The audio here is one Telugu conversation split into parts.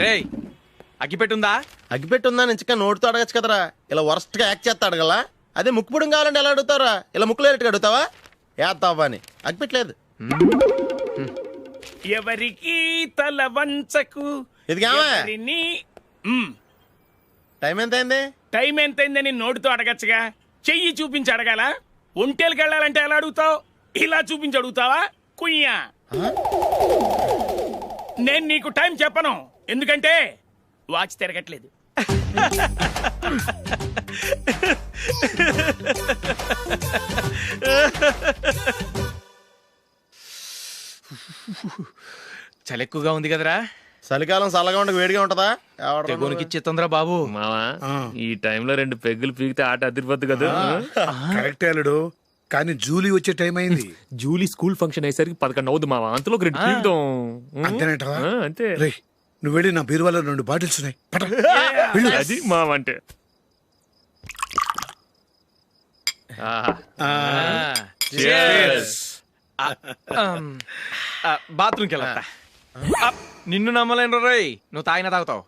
రేయ్ అగ్గిపెట్టుందా? అగ్గిపెట్టుందా నుంచి నోటితో అడగచ్చు కదరా, ఇలా వరస్ట్ గా యాక్ట్ చేస్తా అడగలా. అదే ముక్కుపుడు కావాలంటే ఎలా అడుగుతారా? ఇలా ముక్కులేటట్టు అడుగుతావా? ఏత్తావా అని. అగ్గిపెట్టలేదు. ఎవరికి తల వంచకు. ఇది టైం ఎంత అయింది? టైం ఎంతైందని నోటితో అడగచ్చుగా, చెయ్యి చూపించి అడగాల. ఒంటేలకు వెళ్ళాలంటే ఎలా అడుగుతావు? ఇలా చూపించి అడుగుతావా? కుయ్యా, నేను నీకు టైం చెప్పను, ఎందుకంటే వాచ్ తిరగట్లేదు. చలి ఎక్కువగా ఉంది కదరా. చలికాలం చల్లగా ఉండక వేడిగా ఉంటదా? తెగోనికి ఇచ్చేతుందిరా బాబు. మావా ఈ టైంలో 2 పెగ్గులు పీకితే ఆట అదిరిపోద్దు కదా. కరెక్ట్ అల్లుడు, కానీ జూలీ వచ్చే టైం అయింది. జూలీ స్కూల్ ఫంక్షన్ అయ్యేసరికి 11 అవుద్ది మావా, అంతలో 2 పీకుదాం. అంతేనేటవా? అంతే. రే, నువ్వు వెళ్ళి నా బీరువాలో 2 బాటిల్స్ ఉన్నాయి. అది మావా అంటే. బాత్రూమ్కి వెళ్ళా. నిన్ను నమ్మలేను రోయ్, నువ్వు తాగినా తాగుతావు.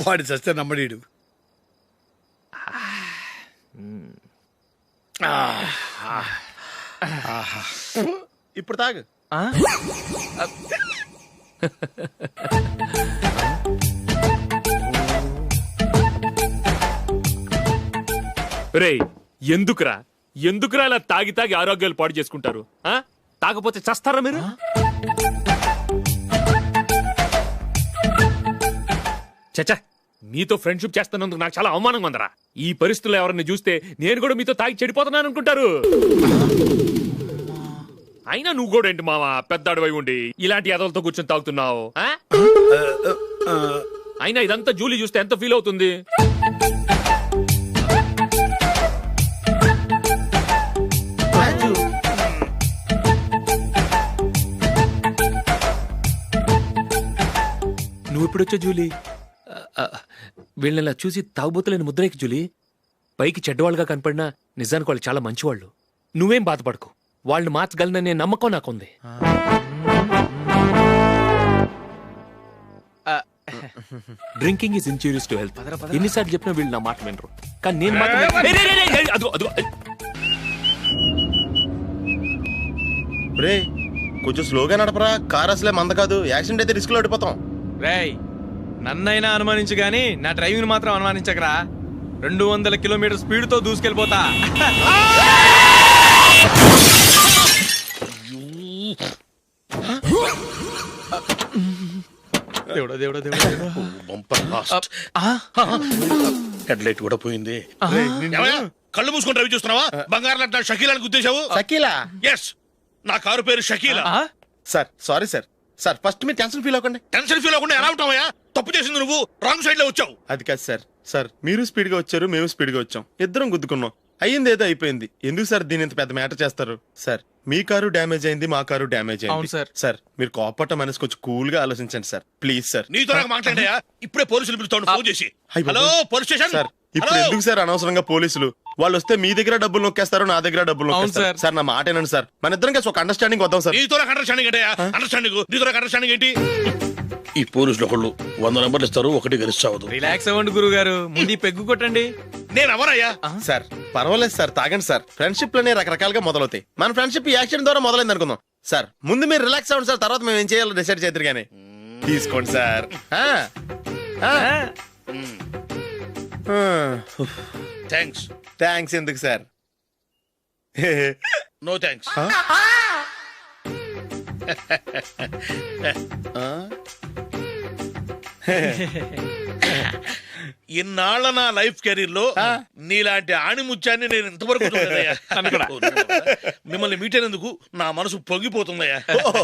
వాడి చస్తే నమ్మడీడు. ఇప్పుడు తాగు. రేయ్ ఎందుకురా ఇలా తాగి తాగి ఆరోగ్యాలు పాడు చేసుకుంటారు? తాగపోతే చస్తారా మీరు? చచ్చా, మీతో ఫ్రెండ్షిప్ చేస్తున్నందుకు నాకు చాలా అవమానంగా ఉందరా. ఈ పరిస్థితుల్లో ఎవరిని చూస్తే నేను కూడా మీతో తాగి చెడిపోతున్నాను అనుకుంటారు. అయినా నువ్వు కూడా ఏంటి మావా, పెద్ద అడవై ఉండి ఇలాంటి ఎదలతో కూర్చొని తాగుతున్నావు? అయినా ఇదంతా జూలీ చూస్తే ఎంత ఫీల్ అవుతుంది? నువ్వు ఎప్పుడొచ్చా జూలీ? వీళ్ళని చూసి తాగుబోతులేని ముద్రేకి జూలీ. పైకి చెడ్డవాళ్ళుగా కనపడినా నిజానికి వాళ్ళు చాలా మంచివాళ్ళు. నువ్వేం బాధపడకు, వాళ్ళని మార్చగలననే నమ్మకం నాకుంది. Drinking is injurious to health. ఎన్నిసార్లు చెప్పినా వీళ్ళు నా మాట వినరు, కానీ నేను మాత్రం. రే కొంచెం స్లోగా నడపరా, కార్ అసలే మంద కాదు. యాక్సిడెంట్ అయితే రిస్క్ లో ఓడిపోతాం. రేయ్ నన్నైనా అనుమానించు గాని నా డ్రైవింగ్ మాత్రం అనుమానించకరా. 200 కిలోమీటర్ స్పీడ్ తో దూసుకెళ్ళిపోతా. దేవుడా దేవుడా దేవుడా, హెడ్ లైట్ కూడా పోయింది. కళ్ళు మూసుకొని రవి చూస్తున్నావా? బంగారం షకీలాని గుద్దేశావు. షకీలా? ఎస్, నా కారు పేరు Shakeela. Sir sorry sir. Sir first మీరు టెన్షన్ ఫీల్ అవ్వకండి. టెన్షన్ ఫీల్ అవ్వకుండా ఎలా ఉంటావా? తప్పు చేసింది నువ్వు, రాంగ్ సైడ్ లో వచ్చావు. అది కాదు సార్. సార్ మీరు స్పీడ్ గా వచ్చారు, మేము స్పీడ్ గా వచ్చాం, ఇద్దరం గుద్దుకున్నాం. అయ్యింది ఏదో అయిపోయింది. ఎందుకు సార్ దీని ఇంత పెద్ద మ్యాటర్ చేస్తారు? సార్ మీ కారు డ్యామేజ్ అయింది, మా కారు డ్యామేజ్ అయింది. సార్. సార్ మీరు కోపట్ట మనసు కొంచెం కూల్ గా ఆలోచించండి సార్, ప్లీజ్ సార్. నీతో నాకు మాట్లాడాయా? ఇప్పుడే పోలీసులు పిలుస్తాను, ఫోన్ చేసి. Hello police station. సార్ ఇప్పుడు ఎందుకు సార్ అనవసరంగా పోలీసులు? వాళ్ళు వస్తే మీ దగ్గర డబ్బులు నొక్కేస్తారు, నా దగ్గర డబ్బులు నొక్కేస్తారు. సార్ నా మాట ఏనండి సార్, మన ఇద్దరం కలిసి ఒక అండర్స్టాండింగ్ వద్దాం సార్. నీతో నాకు అండర్స్టాండింగ్ ఏంటయ్యా? అండర్స్టాండింగ్ నీతో నాకు అండర్స్టాండింగ్ ఏంటి? ఈ పోలీసులు ఒకళ్ళు 100 నెంబర్లు ఇస్తారు, ఒకటి గెలుస్తావు. రిలాక్స్ అవ్వండి గురువు గారు, ముందు పెగ్గు కొట్టండి. నేను ఎవరయ్యా? సార్ పర్వాలేదు సార్, తాగండి సార్. ఫ్రెండ్షిప్ లోనే రకరకాలుగా మొదలవుతాయి. మన ఫ్రెండ్షిప్ ఈ యాక్సిడెంట్ ద్వారా మొదలైంది అనుకుందాం. సార్ ముందు మీరు రిలాక్స్ అవ్వండి సార్, తర్వాత మేము ఏం చేయాలో డిసైడ్ చేద్దరు గానీ. తీసుకోండి సార్. థ్యాంక్స్. థ్యాంక్స్ ఎందుకు సార్? No thanks. ఇన్నాళ్ళ నా లైఫ్ కెరీర్ లో నీలాంటి ఆణిముత్యాన్ని నేను ఇంతవరకు చూడలేదయ్యా. మిమ్మల్ని మీట్ అయినందుకు నా మనసు పొంగిపోతుందయ్యా.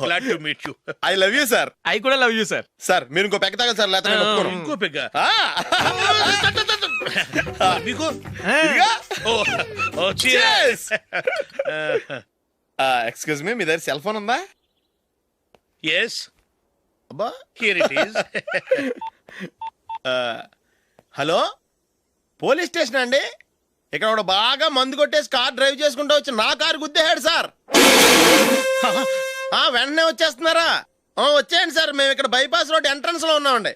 Glad to meet you. I love you sir. ఐ కూడా లవ్ యూ సార్. సార్ మీరు ఇంకో పెగ్గ తాగండి సార్, లేకపోతే నేను ఒప్పుకోను. ఇంకో పెగ్గ మీకు? ఎక్స్క్యూజ్ మీ, మీ దగ్గర సెల్ ఫోన్ ఉందా? ఎస్, అబ్బా here it is. Hello police station అండి. ఇక్కడ బాగా మందు కొట్టేసి కార్ డ్రైవ్ చేసుకుంటూ వచ్చి నా కారు గుద్దేశాడు సార్. వెంటనే వచ్చేస్తున్నారా? వచ్చేయండి సార్, మేము ఇక్కడ బైపాస్ రోడ్ ఎంట్రన్స్ లో ఉన్నామండి.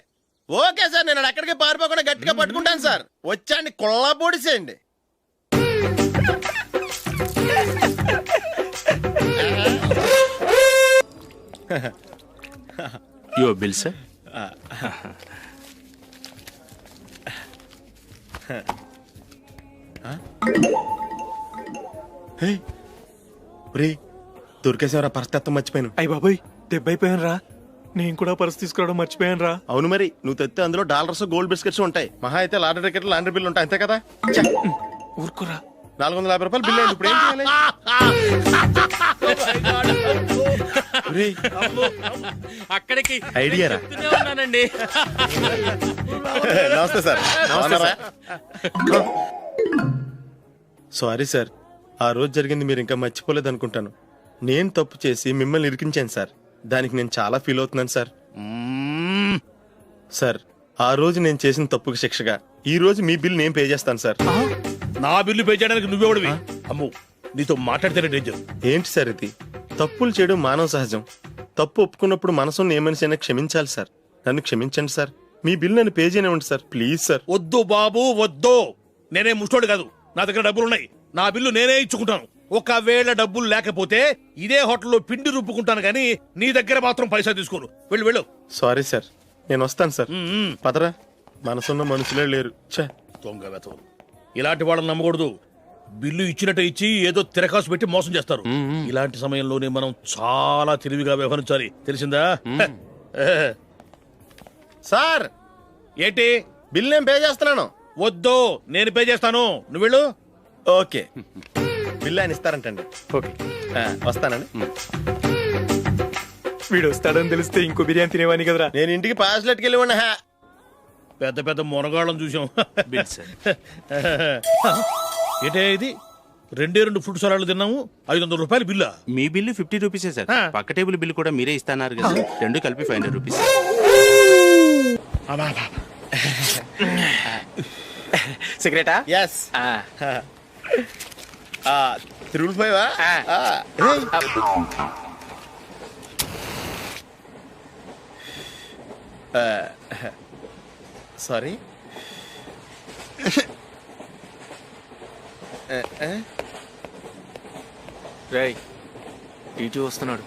ఓకే సార్, నేను ఎక్కడికి పారిపోకుండా గట్టిగా పట్టుకుంటాను సార్. వచ్చాండి, కుళ్ళా పొడిసేయండి. Your bill sir. దొరికేసేవరా, పరిస్థితి మర్చిపోయాను. అయ్య బాబాయ్, దెబ్బైపోయాను రా. నేను కూడా పర్స్ తీసుకురావడం మర్చిపోయాను రా. అవును మరి, నువ్వు తెస్తే అందులో డాలర్స్ గోల్డ్ బిస్కెట్స్ ఉంటాయి. మహా అయితే లాటరీ టికెట్ లాండ్రీ బిల్లు ఉంటాయి, అంతే కదా. ఊరుకురా. 450 రూపాయలు బిల్లు అయింది. ఇప్పుడు ఏం చేయాలి? ఒరేయ్, అక్కడికి ఐడియా రా. ఉన్నానండి. నమస్తే సార్. సారీ సార్, ఆ రోజు జరిగింది మీరు ఇంకా మర్చిపోలేదు అనుకుంటాను. నేను తప్పు చేసి మిమ్మల్ని ఇరికించాను సార్. దానికి నేను చాలా ఫీల్ అవుతున్నాను సార్. సార్, ఆ రోజు నేను చేసిన తప్పుకి శిక్షగా ఈ రోజు మీ బిల్ నేను పే చేస్తాను సార్. నా బిల్లు పే చేయడానికి నువ్వెవడివి? అమ్ము, నీతో మాట్లాడితేనే డేంజర్. ఏంటి సార్ ఇది? తప్పులు చేయడం మానవ సహజం. తప్పు ఒప్పుకున్నప్పుడు మనసుని ఏ మనిషి అయినా క్షమించాలి సార్. నన్ను క్షమించండి సార్. మీ బిల్ నన్ను పే చేయనివ్వండి సార్, ప్లీజ్ సార్. వద్దు బాబు, వద్దు. నేనే ముష్టోడు కాదు, నా దగ్గర డబ్బులున్నాయి. నా బిల్లు నేనే ఇచ్చుకుంటాను. ఒకవేళ డబ్బులు లేకపోతే ఇదే హోటల్లో పిండి రుబ్బుకుంటాను కానీ నీ దగ్గర మాత్రం పైసా తీసుకోను. వెళ్ళు వెళ్ళు. సారీ సార్, నేను వస్తాను సార్. పదరా, మనసున్న మనుషులే లేరు. ఛే, దొంగ వెతవు. ఇలాంటి వాళ్ళని నమ్మకూడదు. బిల్లు ఇచ్చినట్టు ఇచ్చి ఏదో తిరకాసు పెట్టి మోసం చేస్తారు. ఇలాంటి సమయంలోనే మనం చాలా తెలివిగా వ్యవహరించాలి, తెలిసిందా? సార్ ఏంటి? బిల్ నేను పే చేస్తున్నాను. వద్దు, నేను పే చేస్తాను, నువ్వు వెళ్ళు. ఓకే, బిల్ ఆయన ఇస్తారంటండి. ఓకే, వస్తానండి. వీడు వస్తాడని తెలిస్తే ఇంకో బిర్యానీ తినేవాని కదరా. నేను ఇంటికి పాస్లెట్కి వెళ్ళి ఉన్నా. పెద్ద పెద్ద మునగాళ్ళం చూసాం. Bill sir. ఏంటే ఇది? 2 ఫుడ్ సలాడ్లు తిన్నాము, 500 రూపాయలు బిల్లా? మీ బిల్లు 50 రూపీసే సార్. పక్క టేబుల్ బిల్ కూడా మీరే ఇస్తాన్నారు కదా, రెండు కలిపి 500 రూపీస్. సిగరెటా? ఎస్. 355. సారీ. రేయ్, టీటీ వస్తున్నాడు.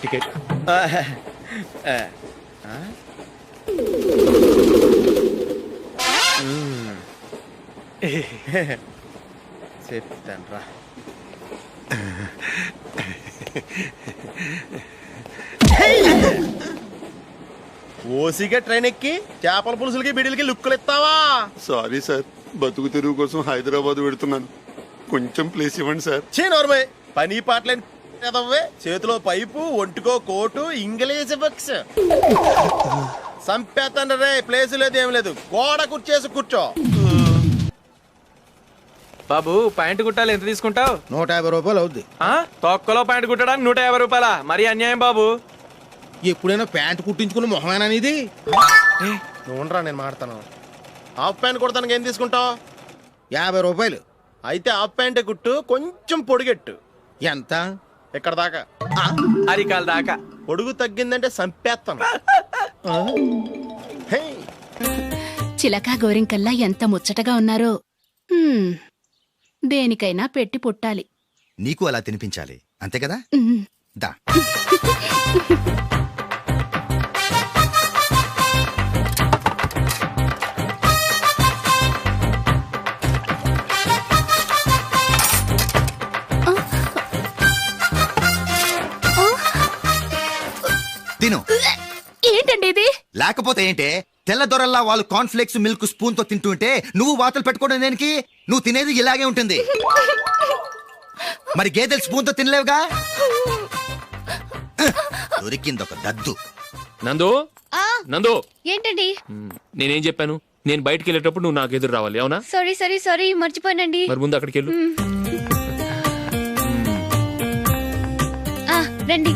టికెట్. చెప్తాను రా. ఓసిగా ట్రైన్ ఎక్కి చేపల పులుసులకి బిడిలకి లుక్కులు ఇస్తావా? సారీ సార్, బతుకు తెరువు కోసం హైదరాబాద్ పెడుతున్నాను, కొంచెం ప్లేస్ ఇవ్వండి సార్. నోర్మే, పని పాటలేని కదవ్వే. చేతిలో పైపు, ఒంటికో కోటు, ఇంగ్లీష్ బుక్స్. సంపేతండ్రి రే, ప్లేస్ లేదు ఏం లేదు, గోడ కుర్చేసి కూర్చో. బాబు, ప్యాంటు కుట్టాలి, ఎంత తీసుకుంటావు? 150 రూపాయలు అవుద్ది. తొక్కలో ప్యాంటు కుట్టడానికి 150 రూపాయల? మరి అన్యాయం బాబు. ఎప్పుడైనా ప్యాంట్ కుట్టించుకున్న మొహమేనా ఇది? నువ్వురా, నేను మాడతాను. హాఫ్ ప్యాంట్ కుడతానికి ఏం తీసుకుంటావు? 50 రూపాయలు. అయితే హాఫ్ ప్యాంటే కుట్టు, కొంచెం పొడిగెట్టు. ఎంత? ఇక్కడ దాకా, అరికాల దాకా. పొడుగు తగ్గిందంటే సంపేస్తాను. చిలకా గోరింకల్లా ఎంత ముచ్చటగా ఉన్నారో. దేనికైనా పెట్టి పుట్టాలి. నీకు అలా తినిపించాలి, అంతే కదా? దా. తిను. ఏంటండి ఇది? లేకపోతే ఏంటే, తెల్లదొరల్లా వాళ్ళు కార్న్ఫ్లేక్స్ మిల్క్ స్పూన్ తో తింటుంటే నువ్వు వాతలు పెట్టుకోవడం దేనికి? నువ్వు తినేది ఇలాగే ఉంటుంది. మరి గేదెలు స్పూన్ తో తినలేవుగా. దొరికింది ఒక దద్దు. నందు, నందు, ఏంటండి? నేనేం చెప్పాను? నేను బయటికి వెళ్ళేటప్పుడు నువ్వు నాకు ఎదురు రావాలి, అవునా? సారీ మర్చిపోయానండి. మరి ముందు అక్కడికి వెళ్ళు. రండి.